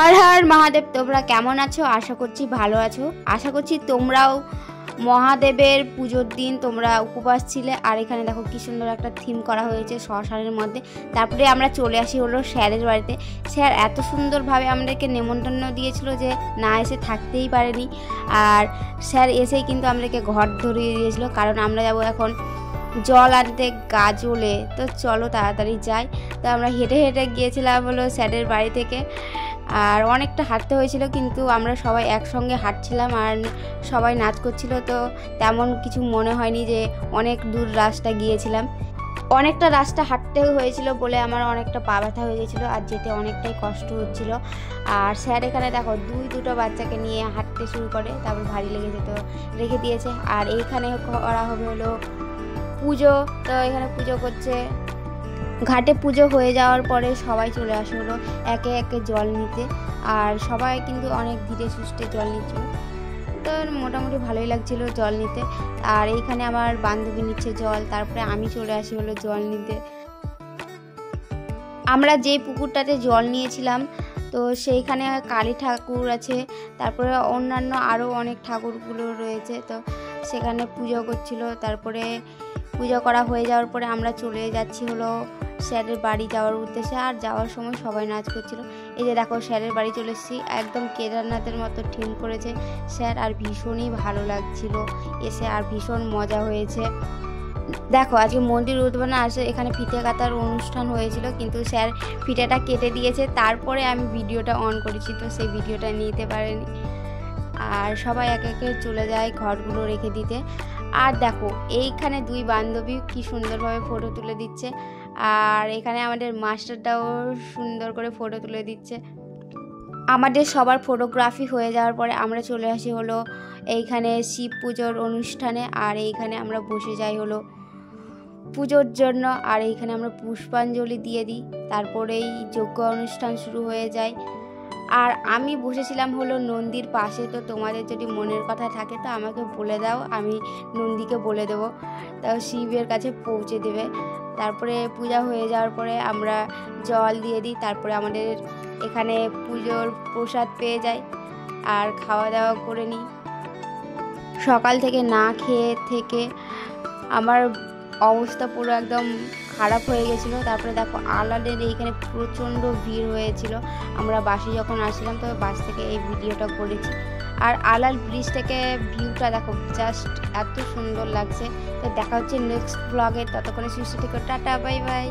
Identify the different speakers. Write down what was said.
Speaker 1: হর হর মহাদেব। তোমরা কেমন আছো? আশা করছি ভালো আছো। আশা করছি তোমরাও মহাদেবের পুজোর দিন তোমরা উপবাস ছিলে। আর এখানে দেখো কি সুন্দর একটা থিম করা হয়েছে শ্মশানের মধ্যে। তারপরে আমরা চলে আসি হলো স্যারের বাড়িতে। স্যার এত সুন্দরভাবে আমাদেরকে নেমন্তন্ন দিয়েছিল যে না এসে থাকতেই পারেনি। আর স্যার এসেই কিন্তু আমাদেরকে ঘর ধরিয়ে দিয়েছিল, কারণ আমরা যাব এখন জল আনতে গাজলে। তো চলো তাড়াতাড়ি যাই। তো আমরা হেঁটে হেঁটে গিয়েছিলাম হলো স্যারের বাড়ি থেকে। আর অনেকটা হাঁটতে হয়েছিল, কিন্তু আমরা সবাই একসঙ্গে হাঁটছিলাম আর সবাই নাচ করছিল, তো তেমন কিছু মনে হয়নি যে অনেক দূর রাস্তা গিয়েছিলাম। অনেকটা রাস্তা হাঁটতে হয়েছিল বলে আমার অনেকটা পা ব্যথা হয়ে গেছিলো আর যেতে অনেকটাই কষ্ট হচ্ছিল। আর স্যার এখানে দেখো দুটো বাচ্চাকে নিয়ে হাঁটতে শুরু করে, তারপর ভারী লেগে যেত রেখে দিয়েছে। আর এইখানে করা হবে হলো পুজো। তো এখানে পুজো করছে। ঘাটে পুজো হয়ে যাওয়ার পরে সবাই চলে আসে হলো একে একে জল নিতে। আর সবাই কিন্তু অনেক ধীরে সুস্থে জল নিচ্ছিল, তো মোটামুটি ভালোই লাগছিল জল নিতে। আর এইখানে আমার বান্ধবী নিচ্ছে জল, তারপরে আমি চলে আসি হলো জল নিতে। আমরা যেই পুকুরটাতে জল নিয়েছিলাম তো সেইখানে কালী ঠাকুর আছে, তারপরে অন্যান্য আরও অনেক ঠাকুরগুলো রয়েছে। তো সেখানে পুজো করছিল। তারপরে পুজো করা হয়ে যাওয়ার পরে আমরা চলে যাচ্ছি হলো স্যারের বাড়ি যাওয়ার উদ্দেশ্যে। আর যাওয়ার সময় সবাই নাচ করছিল। এই যে দেখো স্যারের বাড়ি চলে এসেছি, একদম কেদারনাথের মতো থিম করেছে স্যার। আর ভীষণই ভালো লাগছিল এসে, আর ভীষণ মজা হয়েছে। দেখো আজকে মন্দির উদ্বোধন আসে, এখানে ফিতে কাটার অনুষ্ঠান হয়েছিল, কিন্তু স্যার ফিতেটা কেটে দিয়েছে। তারপরে আমি ভিডিওটা অন করেছি, তো সেই ভিডিওটা নিতে পারিনি। আর সবাই একে একে চলে যায় ঘরগুলো রেখে দিতে। আর দেখো এইখানে দুই বান্ধবী কি সুন্দরভাবে ফটো তুলে দিচ্ছে। আর এখানে আমাদের মাস্টারটাও সুন্দর করে ফটো তুলে দিচ্ছে। আমাদের সবার ফটোগ্রাফি হয়ে যাওয়ার পরে আমরা চলে আসি হলো এইখানে শিব পুজোর অনুষ্ঠানে। আর এইখানে আমরা বসে যাই হলো পুজোর জন্য। আর এইখানে আমরা পুষ্পাঞ্জলি দিয়ে দিই, তারপরেই যজ্ঞ অনুষ্ঠান শুরু হয়ে যায়। আর আমি বসেছিলাম হলো নন্দীর পাশে। তো তোমাদের যদি মনের কথা থাকে তো আমাকে বলে দাও, আমি নন্দীকে বলে দেবো, তো শিবের কাছে পৌঁছে দেবে। তারপরে পূজা হয়ে যাওয়ার পরে আমরা জল দিয়ে দিই, তারপরে আমাদের এখানে পুজোর প্রসাদ পেয়ে যাই আর খাওয়া দাওয়া করে নিই। সকাল থেকে না খেয়ে থেকে আমার অবস্থা পুরো একদম খারাপ হয়ে গেছিলো। তারপরে দেখো আলালের এইখানে প্রচণ্ড ভিড় হয়েছিল। আমরা বাসে যখন আসছিলাম তো বাস থেকে এই ভিডিওটা করেছি। আর আলাল ব্রিজ থেকে ভিউটা দেখো জাস্ট এত সুন্দর লাগছে। তো দেখা হচ্ছে নেক্সট ব্লগে। ততক্ষণে সুস্থ থেকো, টাটা বাই বাই।